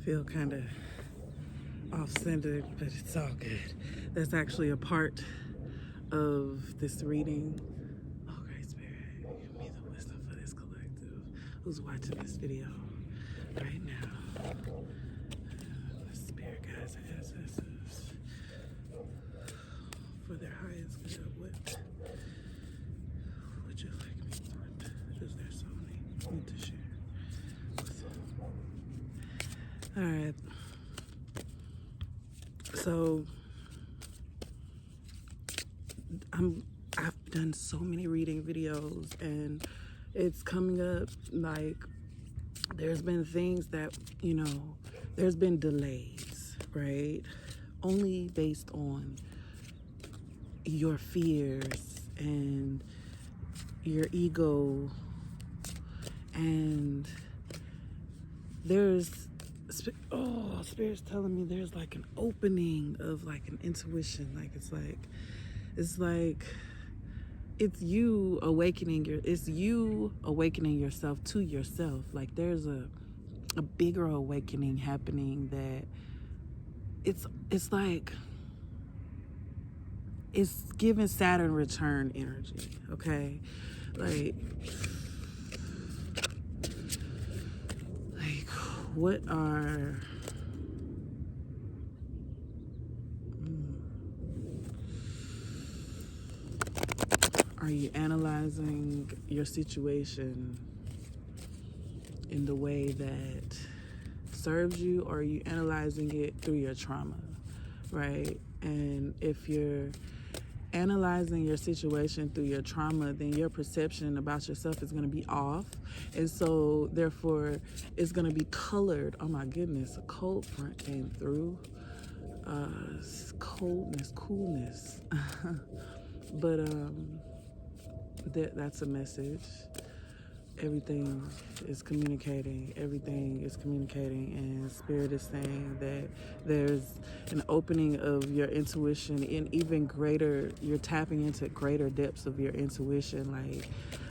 feel kind of off-centered, but it's all good. That's actually a part of this reading. Oh, great spirit, give me the wisdom for this collective who's watching this video right now. The spirit guides and ancestors for their highest good. What would you like me to? Is there something you need to share? All right. So I've done so many reading videos, and it's coming up like there's been things that, there's been delays, right? Only based on your fears and your ego, and Spirit's telling me there's like an opening of like an intuition. Like it's you awakening yourself to yourself. Like there's a bigger awakening happening that it's like it's giving Saturn return energy, okay? Like what are you analyzing your situation in the way that serves you, or are you analyzing it through your trauma, right? And if you're analyzing your situation through your trauma, then your perception about yourself is going to be off, and so therefore it's going to be colored. Oh my goodness, a cold front came through. Coolness. But that's a message. Everything is communicating, and Spirit is saying that there's an opening of your intuition, and even greater, you're tapping into greater depths of your intuition.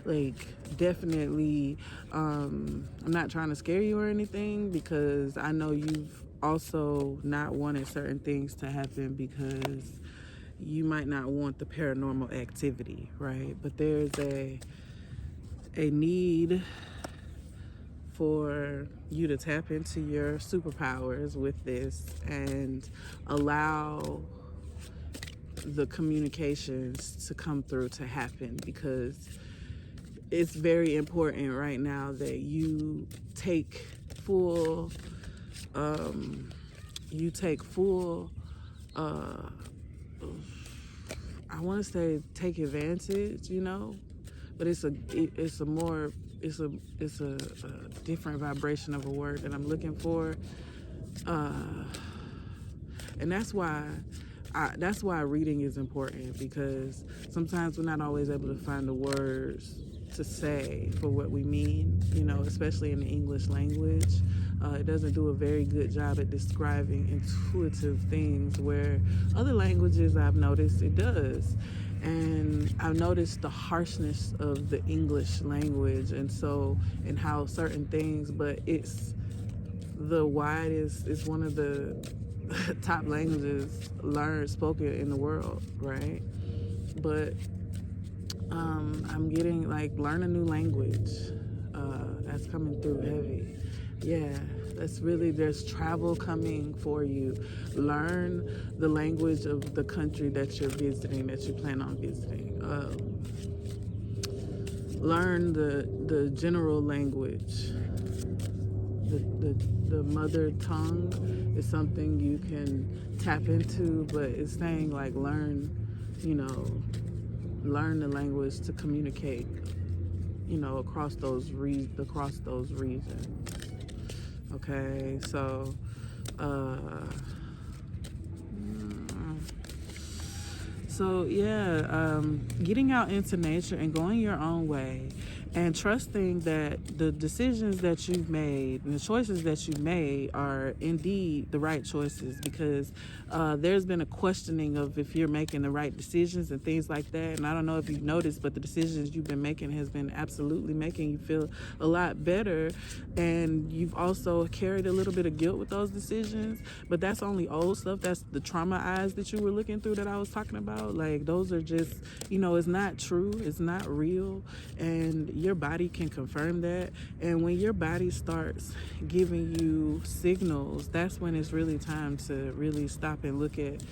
Like definitely, I'm not trying to scare you or anything, because I know you've also not wanted certain things to happen because you might not want the paranormal activity, right? But there's a need for you to tap into your superpowers with this and allow the communications to come through, to happen, because it's very important right now that you take full I want to say take advantage, but it's a different vibration of a word that I'm looking for, and that's why reading is important, because sometimes we're not always able to find the words to say for what we mean, especially in the English language. It doesn't do a very good job at describing intuitive things, where other languages, I've noticed, it does. And I've noticed the harshness of the English language, and how certain things, but it's one of the top languages spoken in the world, right? But I'm getting learn a new language. That's coming through heavy. Yeah, there's travel coming for you. Learn the language of the country that you're visiting, that you plan on visiting. Learn the general language. The mother tongue is something you can tap into, but it's saying learn the language to communicate, across those regions. Okay, so getting out into nature and going your own way, and trusting that the decisions that you've made and the choices that you've made are indeed the right choices, because there's been a questioning of if you're making the right decisions and things like that. And I don't know if you've noticed, but the decisions you've been making has been absolutely making you feel a lot better. And you've also carried a little bit of guilt with those decisions, but that's only old stuff. That's the trauma eyes that you were looking through that I was talking about. Like, those are just, it's not true, it's not real, and your body can confirm that. And when your body starts giving you signals, that's when it's really time to really stop and look at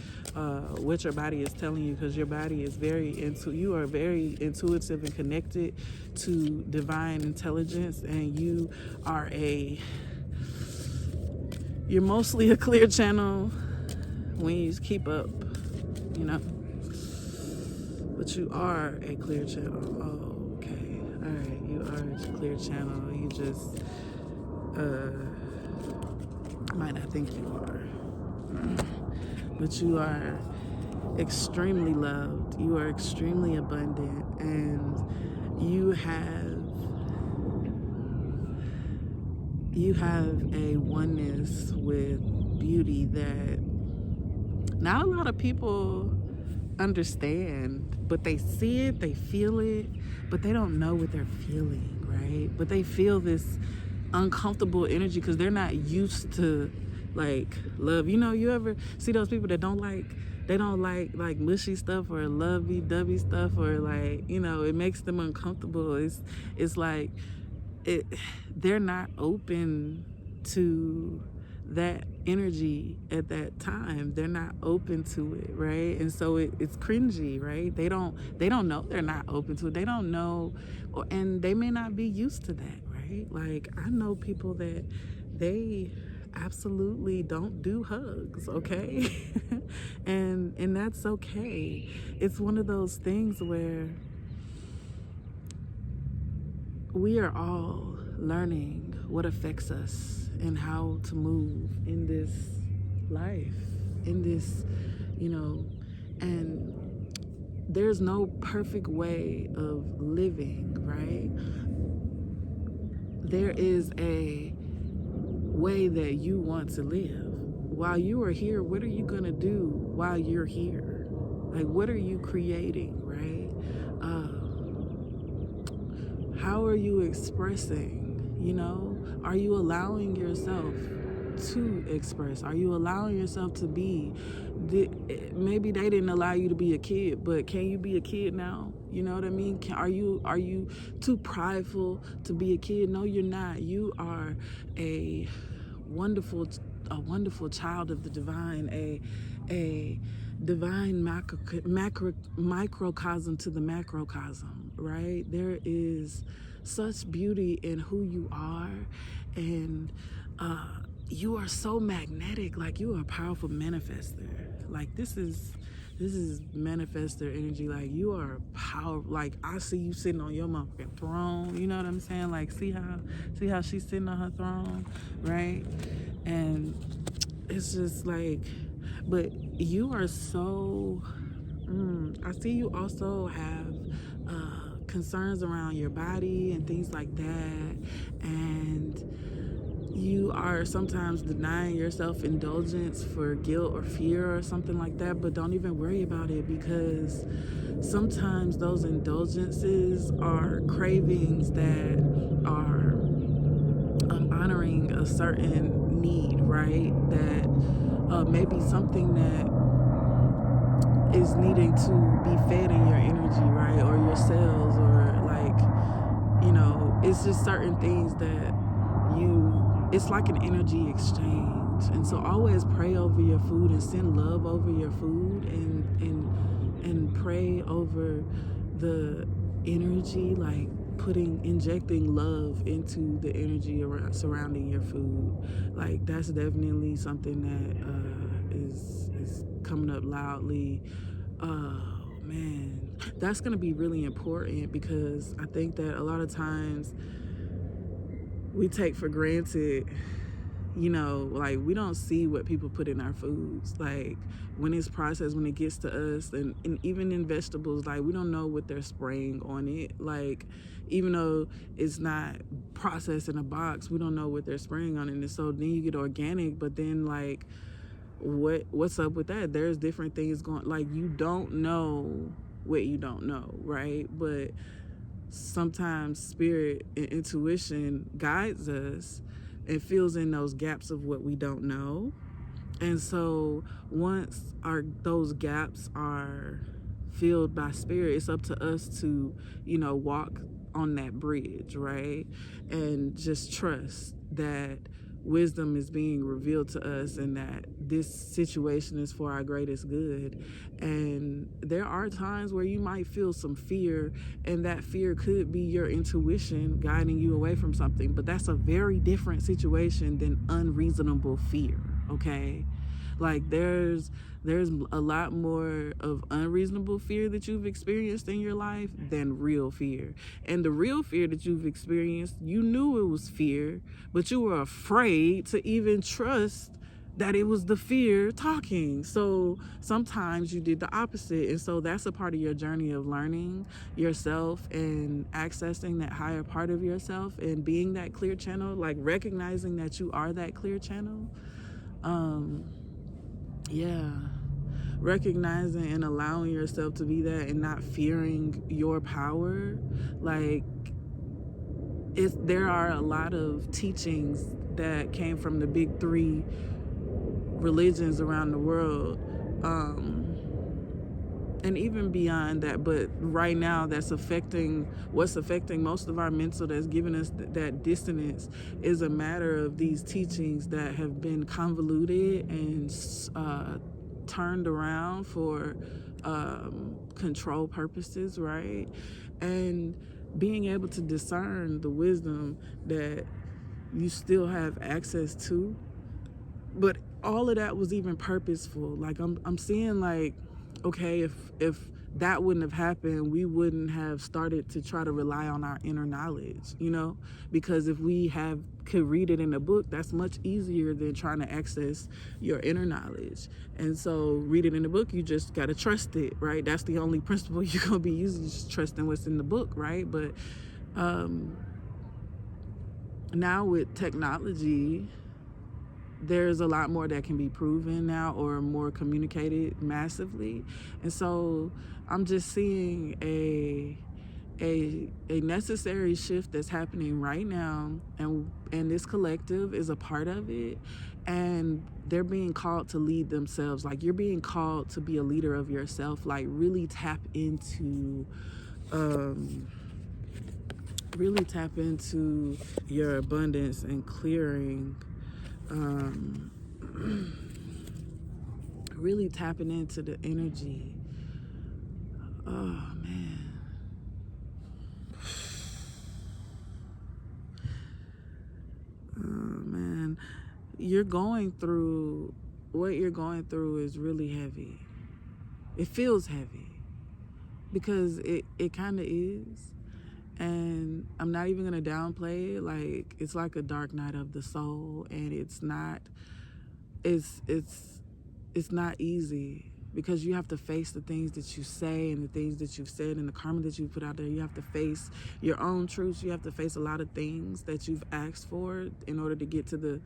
what your body is telling you, because your body is you are very intuitive and connected to divine intelligence, and you're mostly a clear channel when you keep up, but you are a clear channel. Oh, okay. All right. You are a clear channel. You just might not think you are, but you are extremely loved. You are extremely abundant, and you have a oneness with beauty that not a lot of people understand, but they see it, they feel it, but they don't know what they're feeling, right? But they feel this uncomfortable energy because they're not used to like love. You ever see those people that don't like mushy stuff or lovey-dovey stuff, or like, it makes them uncomfortable. It's like they're not open to that energy at that time. They're not open to it, right? And so it's cringy, right? They don't know they're not open to it. They don't know, and they may not be used to that, right? Like, I know people that they absolutely don't do hugs, okay? and that's okay. It's one of those things where we are all learning what affects us and how to move in this life, in this, and there's no perfect way of living, right? There is a way that you want to live. While you are here, what are you going to do while you're here? Like, what are you creating, right? How are you expressing? Are you allowing yourself to express? Are you allowing yourself to be? Maybe they didn't allow you to be a kid, but can you be a kid now? You know what I mean? Are you too prideful to be a kid? No, you're not. You are a wonderful child of the divine, a divine microcosm to the macrocosm, right? There is such beauty in who you are, and you are so magnetic. Like, you are a powerful manifester. Like, this is manifester energy. Like, you are power. Like, I see you sitting on your motherfucking throne. You know what I'm saying? Like, see how she's sitting on her throne, right? And it's just like, but you are so I see you also have concerns around your body and things like that, and you are sometimes denying yourself indulgence for guilt or fear or something like that. But don't even worry about it, because sometimes those indulgences are cravings that are honoring a certain need, right? That maybe something that is needing to be fed in your energy, right? Or your cells, or like, it's just certain things that it's like an energy exchange. And so always pray over your food and send love over your food, and pray over the energy, like injecting love into the energy surrounding your food. Like, that's definitely something that is coming up loudly. Oh man, that's gonna be really important, because I think that a lot of times we take for granted You know, like, we don't see what people put in our foods, like when it's processed, when it gets to us, and even in vegetables, like, we don't know what they're spraying on it. Like, even though it's not processed in a box, we don't know what they're spraying on it. And so then you get organic, but then, like, what's up with that? There's different things going, like, you don't know what you don't know, right? But sometimes spirit and intuition guides us and fills in those gaps of what we don't know. And so once those gaps are filled by spirit, it's up to us to, walk on that bridge, right? And just trust that wisdom is being revealed to us and that this situation is for our greatest good. And there are times where you might feel some fear, and that fear could be your intuition guiding you away from something, but that's a very different situation than unreasonable fear, okay? Like, there's a lot more of unreasonable fear that you've experienced in your life than real fear. And the real fear that you've experienced, you knew it was fear, but you were afraid to even trust that it was the fear talking. So sometimes you did the opposite. And so that's a part of your journey of learning yourself and accessing that higher part of yourself and being that clear channel, like recognizing that you are that clear channel. Yeah, recognizing and allowing yourself to be that and not fearing your power. Like, there are a lot of teachings that came from the big three religions around the world, and even beyond that, but right now what's affecting most of our mental, that's giving us that dissonance, is a matter of these teachings that have been convoluted and turned around for control purposes, right? And being able to discern the wisdom that you still have access to, but all of that was even purposeful. Like, I'm seeing, like, okay, if that wouldn't have happened, we wouldn't have started to try to rely on our inner knowledge, because if we could read it in a book, that's much easier than trying to access your inner knowledge. And so read it in the book, you just got to trust it, right? That's the only principle you're going to be using, just trusting what's in the book, right? But now with technology, there's a lot more that can be proven now or more communicated massively. And so I'm just seeing a necessary shift that's happening right now, and this collective is a part of it, and they're being called to lead themselves. Like, you're being called to be a leader of yourself. Like, really tap into your abundance and clearing, really tapping into the energy. Oh man, what you're going through is really heavy. It feels heavy because it kind of is. And I'm not even gonna downplay it. Like, it's like a dark night of the soul, and it's not easy, because you have to face the things that you say and the things that you've said and the karma that you put out there. You have to face your own truths. You have to face a lot of things that you've asked for in order to get to the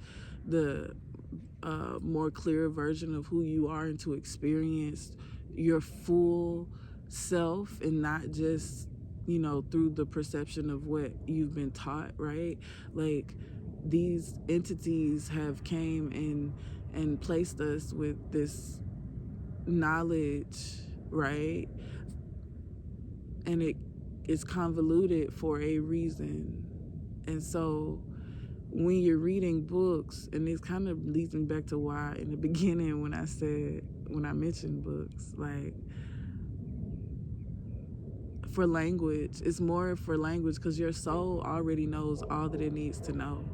more clear version of who you are, and to experience your full self, and not just through the perception of what you've been taught, right? Like, these entities have came and placed us with this knowledge, right? And it is convoluted for a reason. And so when you're reading books, and this kind of leads me back to why in the beginning when I mentioned books, like, for language, it's more for language because your soul already knows all that it needs to know.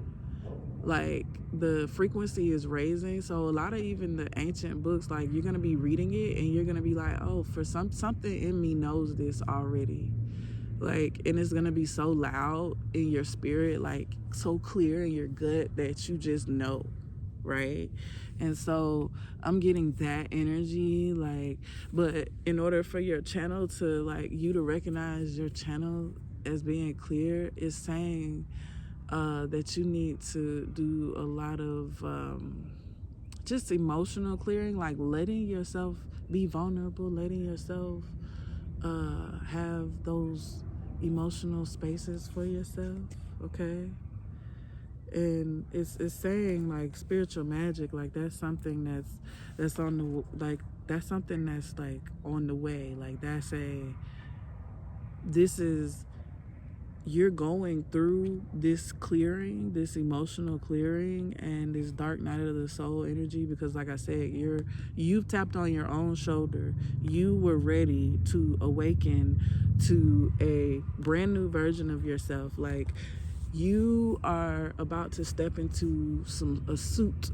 Like, the frequency is raising, so a lot of even the ancient books, like, you're gonna be reading it and you're gonna be like, oh, for something in me knows this already. Like, and it's gonna be so loud in your spirit, like so clear in your gut that you just know. right? And so I'm getting that energy, like, but in order for your channel to, like, you to recognize your channel as being clear, is saying that you need to do a lot of just emotional clearing, like letting yourself be vulnerable, letting yourself have those emotional spaces for yourself, okay? And it's saying, like, spiritual magic, like that's something that's on the, like, that's something that's like on the way, like this is, you're going through this clearing, this emotional clearing, and this dark night of the soul energy, because like I said, you've tapped on your own shoulder. You were ready to awaken to a brand new version of yourself. Like, you are about to step into a suit.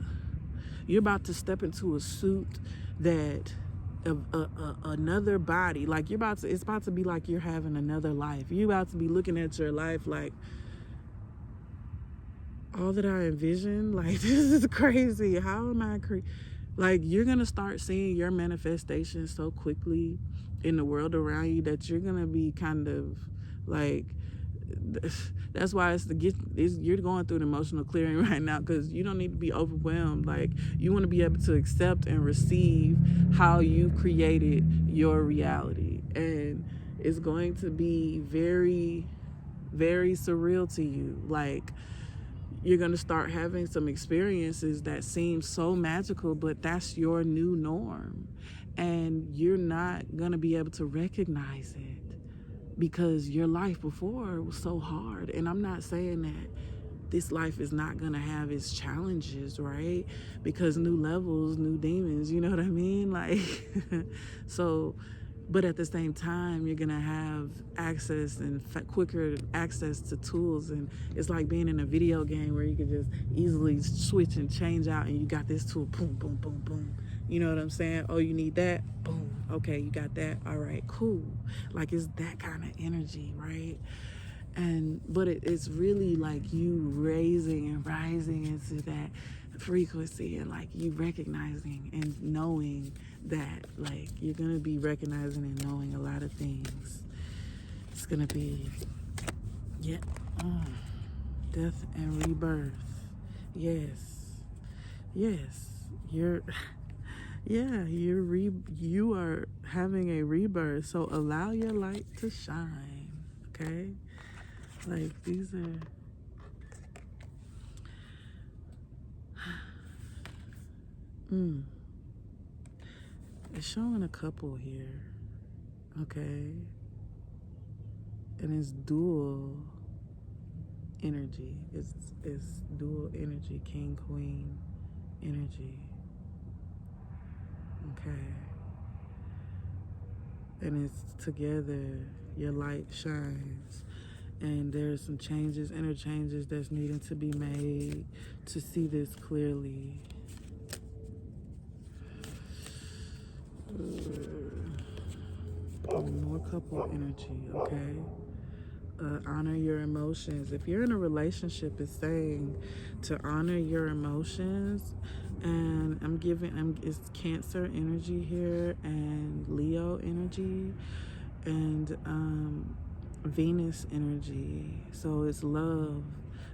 You're about to step into a suit that another body, like it's about to be like you're having another life. You're about to be looking at your life like, all that I envisioned, like, this is crazy. How am I like, you're gonna start seeing your manifestation so quickly in the world around you that you're gonna be kind of like, that's why you're going through an emotional clearing right now, because you don't need to be overwhelmed. Like, you want to be able to accept and receive how you created your reality, and it's going to be very, very surreal to you. Like, you're going to start having some experiences that seem so magical, but that's your new norm, and you're not going to be able to recognize it because your life before was so hard. And I'm not saying that this life is not gonna have its challenges, right? Because new levels, new demons, you know what I mean? Like, so, but at the same time, you're gonna have access and quicker access to tools. And it's like being in a video game where you can just easily switch and change out, and you got this tool, boom, boom, boom, boom. You know what I'm saying? Oh, you need that? Boom. Okay, you got that. All right, cool. Like, it's that kind of energy, right? But it's really like you raising and rising into that frequency, and like you recognizing and knowing that, like, you're gonna be recognizing and knowing a lot of things. It's gonna be, yeah, death and rebirth. Yes, you're. Yeah, you are having a rebirth. So allow your light to shine, okay? Like, these are, it's showing a couple here, okay? And it's dual energy. It's dual energy, king, queen energy. Okay. And it's together, your light shines. And there's some changes, inner changes that's needing to be made to see this clearly. More couple energy, okay? Honor your emotions. If you're in a relationship, it's saying to honor your emotions. And it's Cancer energy here, and Leo energy, and Venus energy. So it's love,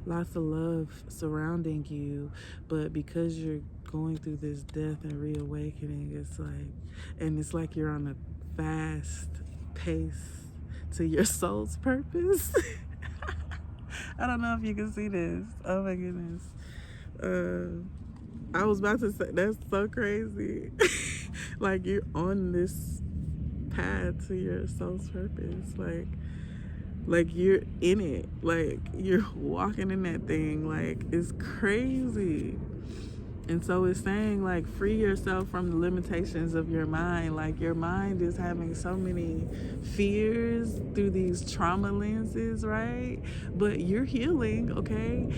lots of love surrounding you. But because you're going through this death and reawakening, it's like you're on a fast pace to your soul's purpose. I don't know if you can see this. Oh my goodness. I was about to say, that's so crazy. Like, you're on this path to your soul's purpose. Like you're in it. Like, you're walking in that thing. Like, it's crazy. And so it's saying, like, free yourself from the limitations of your mind. Like, your mind is having so many fears through these trauma lenses, right? But you're healing, okay?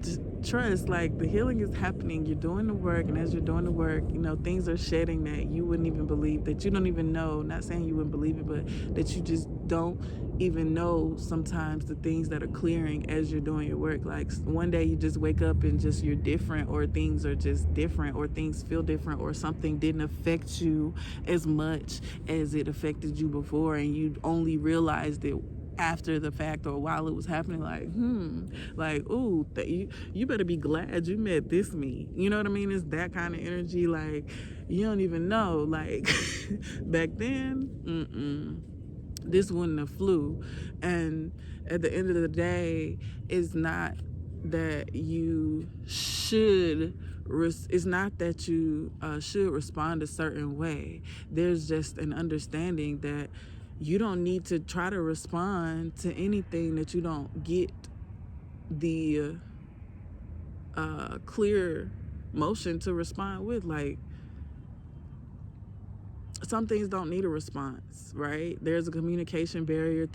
Just trust, like, the healing is happening. You're doing the work, and as you're doing the work, you know, things are shedding that you wouldn't even believe, that you don't even know. Not saying you wouldn't believe it, but that you just don't even know sometimes the things that are clearing as you're doing your work. Like one day you just wake up and just you're different, or things are just different, or things feel different, or something didn't affect you as much as it affected you before, and you only realized it after the fact or while it was happening. Like ooh, you better be glad you met this me. You know what I mean? It's that kind of energy. Like you don't even know, like back then this wouldn't have flew. And at the end of the day, it's not that you should it's not that you should respond a certain way. There's just an understanding that you don't need to try to respond to anything that you don't get the clear motion to respond with. Like some things don't need a response, right? There's a communication barrier.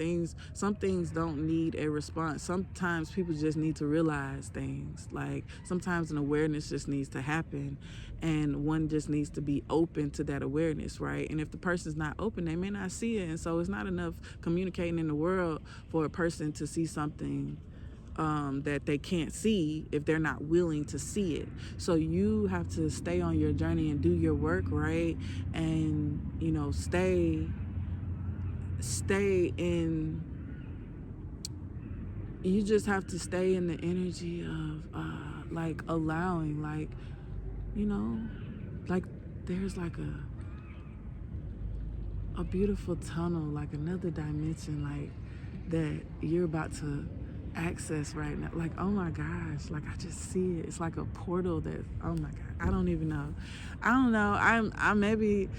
Some things don't need a response. Sometimes people just need to realize things. Like sometimes an awareness just needs to happen, and one just needs to be open to that awareness, right? And if the person's not open, they may not see it. And so it's not enough communicating in the world for a person to see something that they can't see if they're not willing to see it. So you have to stay on your journey and do your work, right? And stay in, you just have to stay in the energy of like allowing, like like there's like a beautiful tunnel, like another dimension, like that you're about to access right now. Like, oh my gosh, like I just see it. It's like a portal that, oh my God, I don't even know. I don't know. I maybe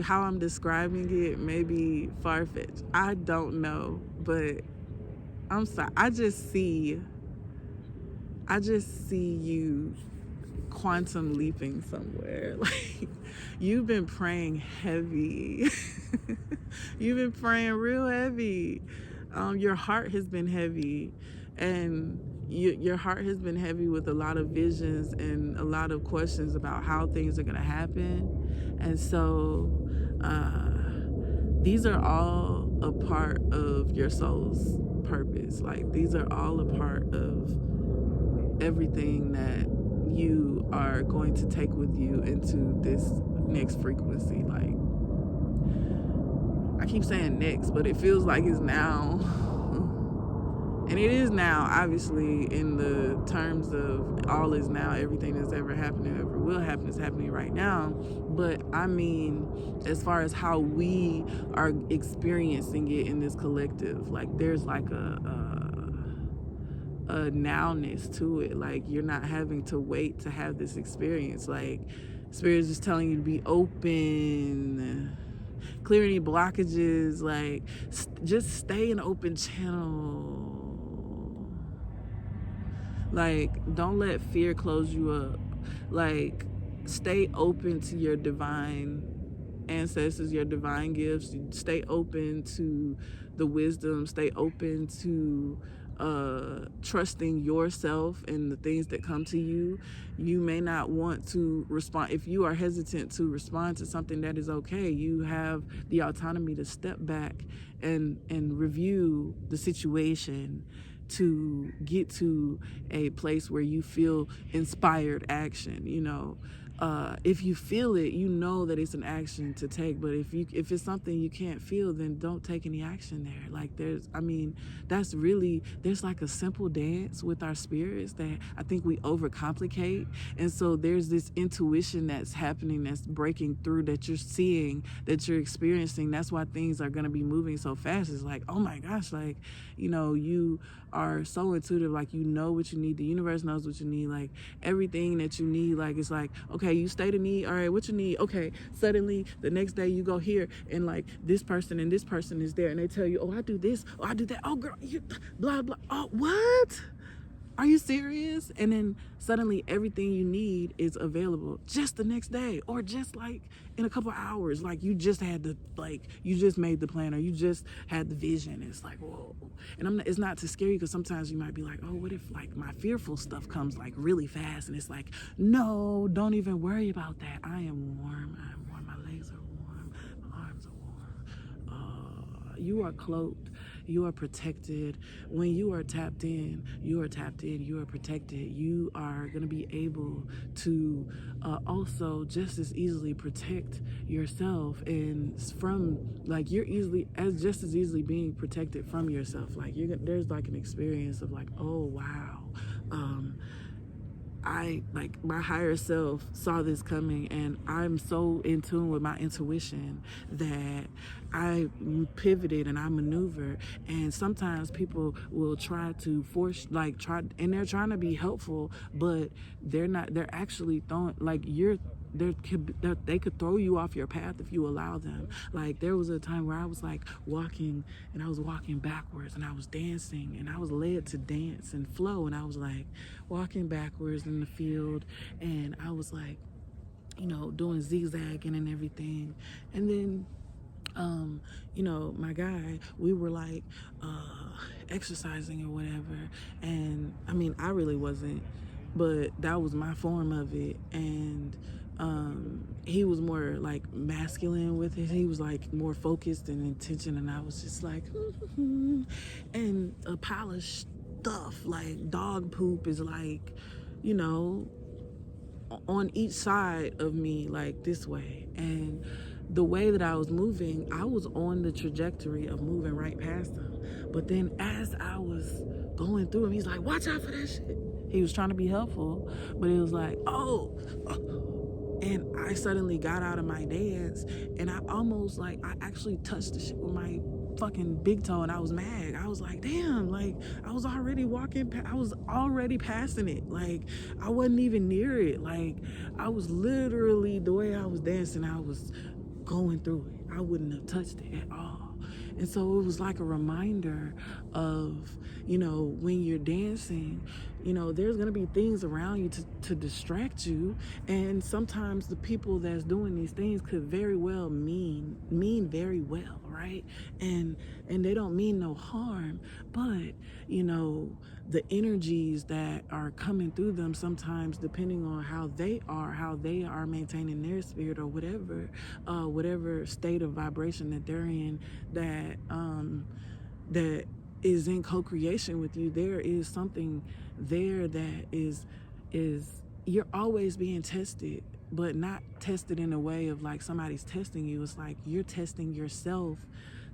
how I'm describing it may be far-fetched. I don't know, but I'm sorry. I just see you quantum leaping somewhere. Like you've been praying heavy. You've been praying real heavy. Your heart has been heavy, and your heart has been heavy with a lot of visions and a lot of questions about how things are going to happen. And so these are all a part of your soul's purpose. Like these are all a part of everything that you are going to take with you into this next frequency. Like I keep saying next, but it feels like it's now. And it is now, obviously, in the terms of all is now. Everything that's ever happened and ever will happen is happening right now. But I mean, as far as how we are experiencing it in this collective, like there's like a nowness to it. Like you're not having to wait to have this experience. Like Spirit is just telling you to be open, clear any blockages, like just stay in open channel. Like don't let fear close you up. Like stay open to your divine ancestors, your divine gifts. Stay open to the wisdom. Stay open to trusting yourself and the things that come to you. You may not want to respond. If you are hesitant to respond to something, that is okay. You have the autonomy to step back and review the situation to get to a place where you feel inspired action. If you feel it, you know that it's an action to take. But if it's something you can't feel, then don't take any action there. Like there's like a simple dance with our spirits that I think we overcomplicate. And so there's this intuition that's happening, that's breaking through, that you're seeing, that you're experiencing. That's why things are going to be moving so fast. It's like, oh my gosh, like, you are so intuitive. Like, you know what you need. The universe knows what you need. Like everything that you need, like, it's like, okay, you state a need. All right, what you need? Okay, suddenly the next day you go here and like this person and this person is there and they tell you, oh, I do this, oh, I do that. Oh girl, you blah blah. Oh, what? Are you serious? And then suddenly everything you need is available just the next day, or just like in a couple of hours. Like you just made the plan, or you just had the vision. It's like, whoa. And it's not to scare you, because sometimes you might be like, oh, what if like my fearful stuff comes like really fast? And it's like, no, don't even worry about that. I am warm. My legs are warm. My arms are warm. You are cloaked. you are protected. When you are tapped in, you are tapped in, you are protected. You are going to be able to also just as easily protect yourself, and from like you're easily as just as easily being protected from yourself. Like there's like an experience of like, oh wow, I like my higher self saw this coming, and I'm so in tune with my intuition that I pivoted and I maneuver. And sometimes people will try to force, and they're trying to be helpful, but they're not. They're actually throwing like they could throw you off your path if you allow them. Like there was a time where I was like walking, and I was walking backwards, and I was dancing, and I was led to dance and flow, and I was like walking backwards in the field, and I was like, doing zigzagging and everything. And then my guy, we were like exercising or whatever, and I mean I really wasn't, but that was my form of it. And he was more like masculine with it. He was like more focused and intention, and I was just like and a pile of stuff like dog poop is like, on each side of me, like this way. And the way that I was moving, I was on the trajectory of moving right past him. But then as I was going through him, he's like, watch out for that shit. He was trying to be helpful, but it was like, oh. And I suddenly got out of my dance, and I actually touched the shit with my fucking big toe, and I was mad. I was like, damn, like I was already passing it. Like I wasn't even near it. Like I was literally, the way I was dancing, I was going through it. I wouldn't have touched it at all. And so it was like a reminder of, when you're dancing, there's going to be things around you to distract you. And sometimes the people that's doing these things could very well mean very well, right? And they don't mean no harm, but, the energies that are coming through them sometimes, depending on how they are maintaining their spirit or whatever state of vibration that they're in, that is in co-creation with you, there is something there that is you're always being tested, but not tested in a way of like somebody's testing you. It's like you're testing yourself,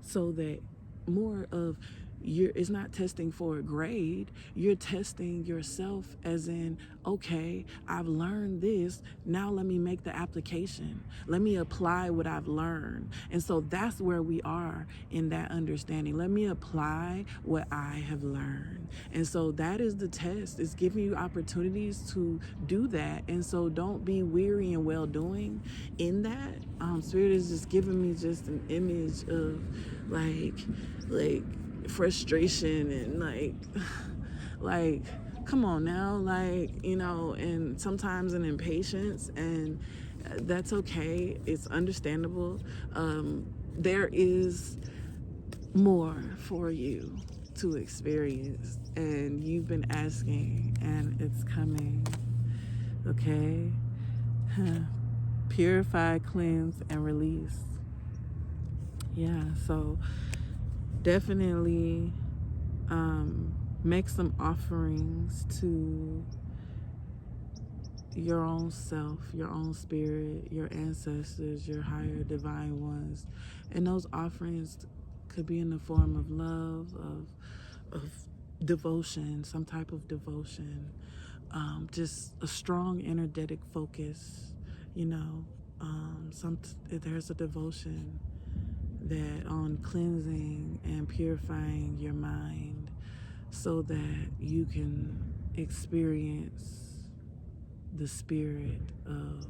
so that more of it's not testing for a grade. You're testing yourself as in, okay, I've learned this, now let me make the application, let me apply what I've learned. And so that's where we are in that understanding. Let me apply what I have learned. And so that is the test. It's giving you opportunities to do that. And so don't be weary and well doing in that. Spirit is just giving me just an image of like frustration and like come on now, and sometimes an impatience, and that's okay. It's understandable. There is more for you to experience, and you've been asking, and it's coming. Okay. Purify, cleanse, and release. Yeah, so definitely make some offerings to your own self, your own spirit, your ancestors, your higher divine ones. And those offerings could be in the form of love, of devotion, some type of devotion, just a strong energetic focus. There's a devotion that on cleansing and purifying your mind, so that you can experience the spirit of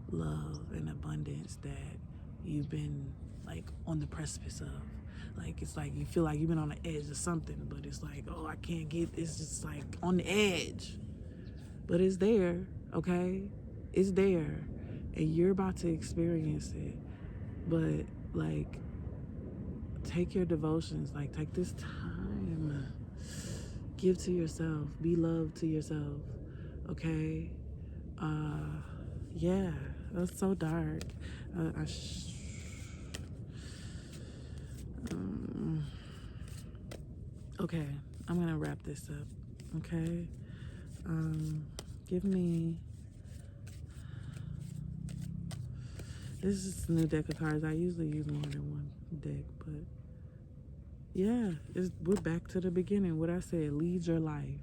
love and abundance that you've been like on the precipice of. Like it's like you feel like you've been on the edge of something, but it's like, oh, I can't get, it's just like on the edge, but it's there. Okay, it's there, and you're about to experience it. But like, take your devotions, like take this time, give to yourself, be love to yourself. Okay. Yeah, that's so dark. Okay, I'm gonna wrap this up. Okay, give me. This is a new deck of cards. I usually use more than one deck, but yeah, we're back to the beginning. What I said, lead your life.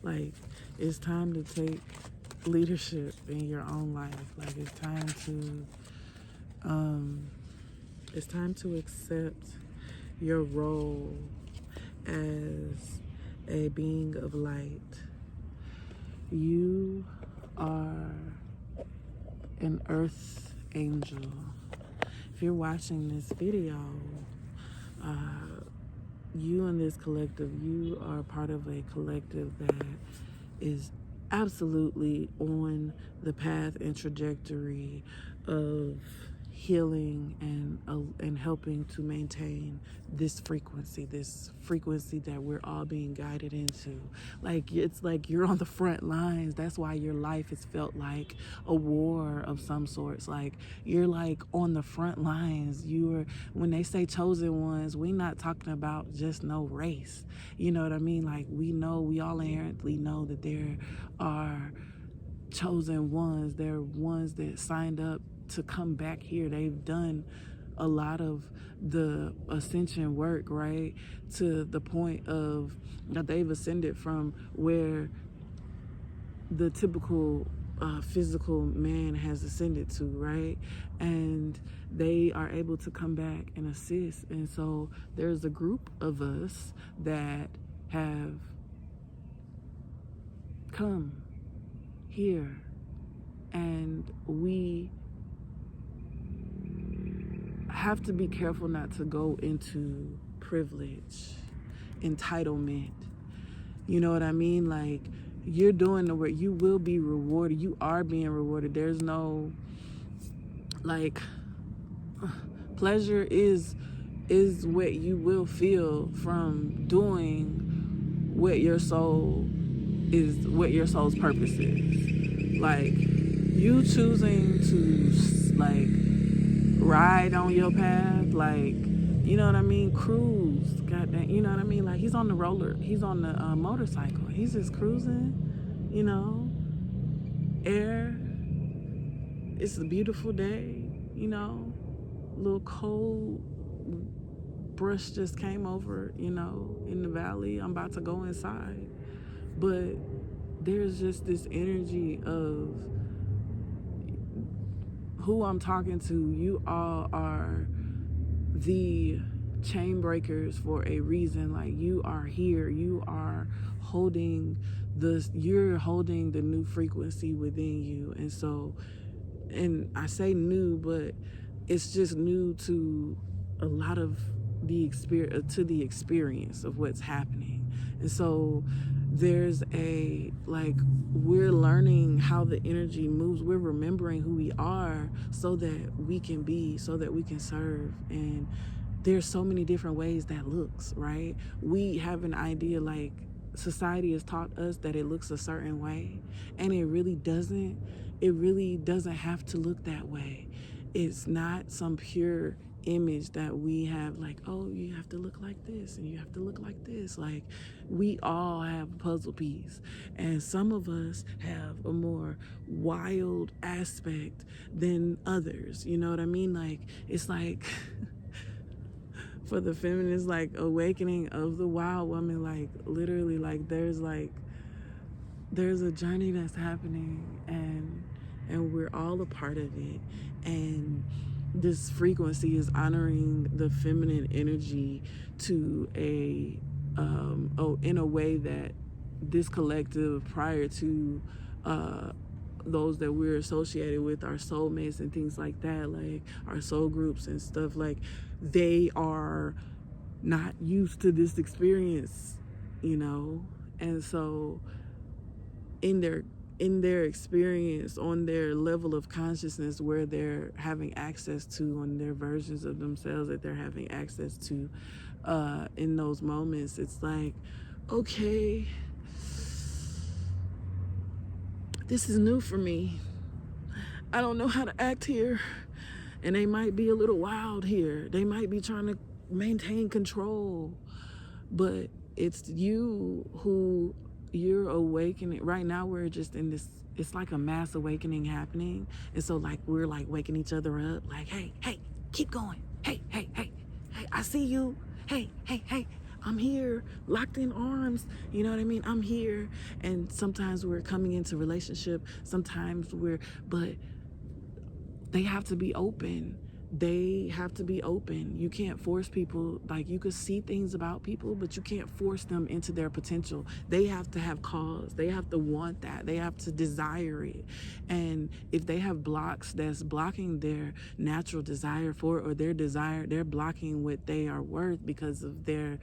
Like, it's time to take leadership in your own life. Like, it's time to accept your role as a being of light. You are an earth angel. If you're watching this video, you and this collective, you are part of a collective that is absolutely on the path and trajectory of healing and helping to maintain this frequency that we're all being guided into. Like, it's like you're on the front lines. That's why your life has felt like a war of some sorts. Like, you're like on the front lines. When they say chosen ones, we're not talking about just no race. You know what I mean? Like, we all inherently know that there are chosen ones. They're ones that signed up to come back here. They've done a lot of the ascension work, right? To the point of that they've ascended from where the typical physical man has ascended to, right? And they are able to come back and assist. And so there's a group of us that have come here, and we have to be careful not to go into privilege, entitlement. You know what I mean? Like, you're doing the work, you will be rewarded. You are being rewarded. There's no, like, pleasure is what you will feel from doing what your soul's purpose is. Like, you choosing to, like, ride on your path, like, you know what I mean, cruise, goddamn, you know what I mean, like, he's on the motorcycle, he's just cruising, you know, it's a beautiful day, you know, a little cold brush just came over, you know, in the valley. I'm about to go inside, but there's just this energy of who I'm talking to. You all are the chain breakers for a reason. Like, you are here. You are you're holding the new frequency within you. And so, and I say new, but it's just new to a lot of the experience of what's happening. And so there's we're learning how the energy moves. We're remembering who we are so that we can serve. And there's so many different ways that looks, right? We have an idea, like, society has taught us that it looks a certain way, and it really doesn't have to look that way. It's not some pure image that we have, like, oh, you have to look like this and you have to look like this. Like, we all have a puzzle piece, and some of us have a more wild aspect than others, you know what I mean? Like, it's like for the feminist, like, awakening of the wild woman, like, literally, like, there's a journey that's happening, and we're all a part of it. And this frequency is honoring the feminine energy to in a way that this collective, prior to those that we're associated with, our soulmates and things like that, like our soul groups and stuff, like, they are not used to this experience, you know. And so in their experience, on their level of consciousness, where they're having access to, on their versions of themselves that they're having access to in those moments, it's like, okay, this is new for me. I don't know how to act here. And they might be a little wild here. They might be trying to maintain control. But it's you who you're awakening. Right now we're just in this, it's like a mass awakening happening. And so like we're like waking each other up, like, hey, keep going. Hey, I see you. Hey, I'm here, locked in arms. You know what I mean? I'm here. And sometimes we're coming into relationship. Sometimes but they have to be open. They have to be open. You can't force people. Like, you could see things about people, but you can't force them into their potential. They have to have cause. They have to want that. They have to desire it. And if they have blocks that's blocking their natural desire for it, or their desire, they're blocking what they are worth because of their,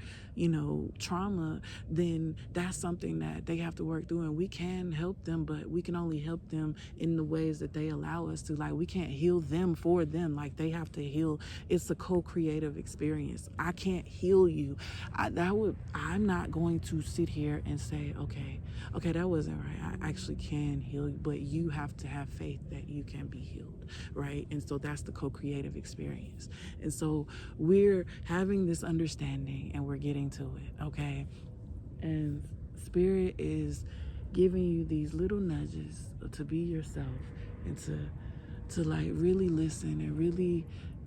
trauma, then that's something that they have to work through. And we can help them, but we can only help them in the ways that they allow us to. Like, we can't heal them for them. Like, they have to heal. It's a co-creative experience. I can't heal you. I'm not going to sit here and say, okay, that wasn't right. I actually can heal you, but you have to have faith that you can be healed, right? And so that's the co-creative experience. And so we're having this understanding and we're getting to it, okay? And Spirit is giving you these little nudges to be yourself and to like really listen and really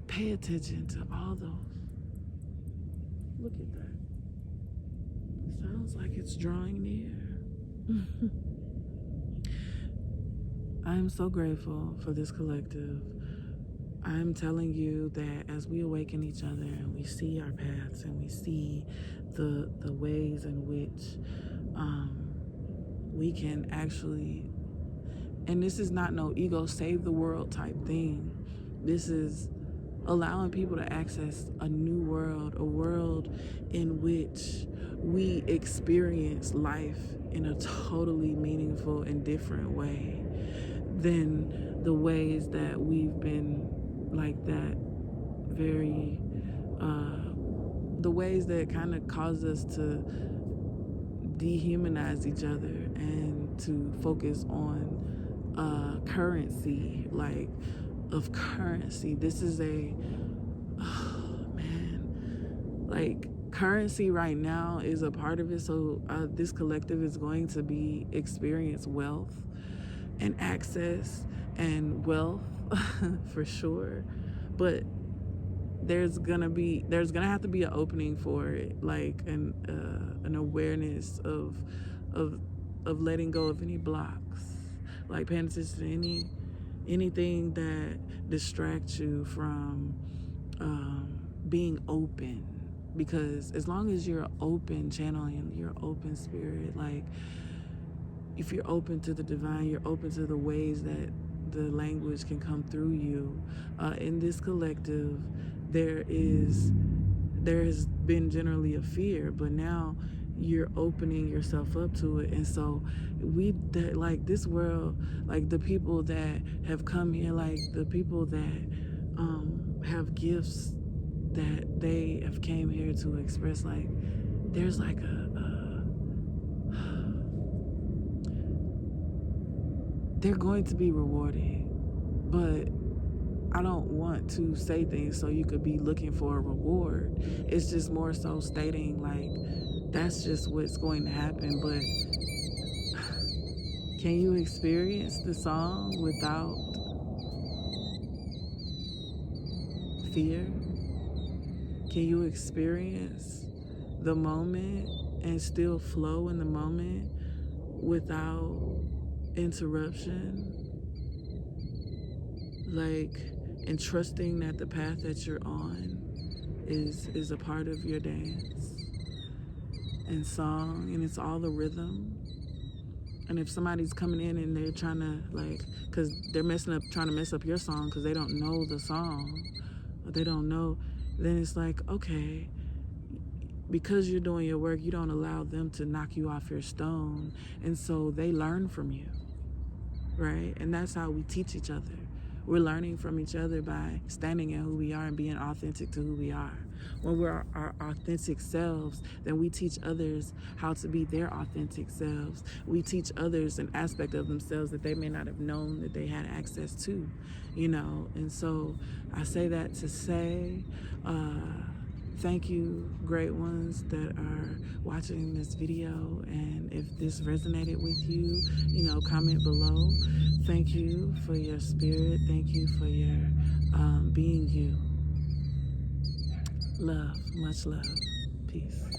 pay attention to all those. Look at that. Sounds like it's drawing near. I'm so grateful for this collective. I'm telling you that as we awaken each other and we see our paths and we see the ways in which we can actually, and this is not no ego save the world type thing. This is allowing people to access a new world, a world in which we experience life in a totally meaningful and different way than the ways that we've been like that very, the ways that kind of cause us to dehumanize each other and to focus on currency, like of currency. This is like currency right now is a part of it. So this collective is going to be experience wealth and access and wealth for sure, but there's gonna have to be an opening for it, like an awareness of letting go of any blocks, like paying attention to anything that distracts you from being open. Because as long as you're open, channeling your open spirit, like if you're open to the divine, you're open to the ways that the language can come through you. In this collective, there has been generally a fear, but now you're opening yourself up to it. And so like this world, like the people that have come here, like the people that have gifts that they have came here to express, like there's like they're going to be rewarded. But I don't want to say things so you could be looking for a reward. It's just more so stating like that's just what's going to happen. But can you experience the song without fear? Can you experience the moment and still flow in the moment without interruption? Like, and trusting that the path that you're on is a part of your dance and song, and it's all the rhythm. And if somebody's coming in and they're trying to, like, because they're trying to mess up your song because they don't know the song, or they don't know, then it's like, okay, because you're doing your work, you don't allow them to knock you off your stone. And so they learn from you, right? And that's how we teach each other. We're learning from each other by standing in who we are and being authentic to who we are. When we're our authentic selves, then we teach others how to be their authentic selves. We teach others an aspect of themselves that they may not have known that they had access to, And so I say that to say, Thank you, great ones that are watching this video. And if this resonated with you, comment below. Thank you for your spirit. Thank you for your being you. Love, much love. Peace.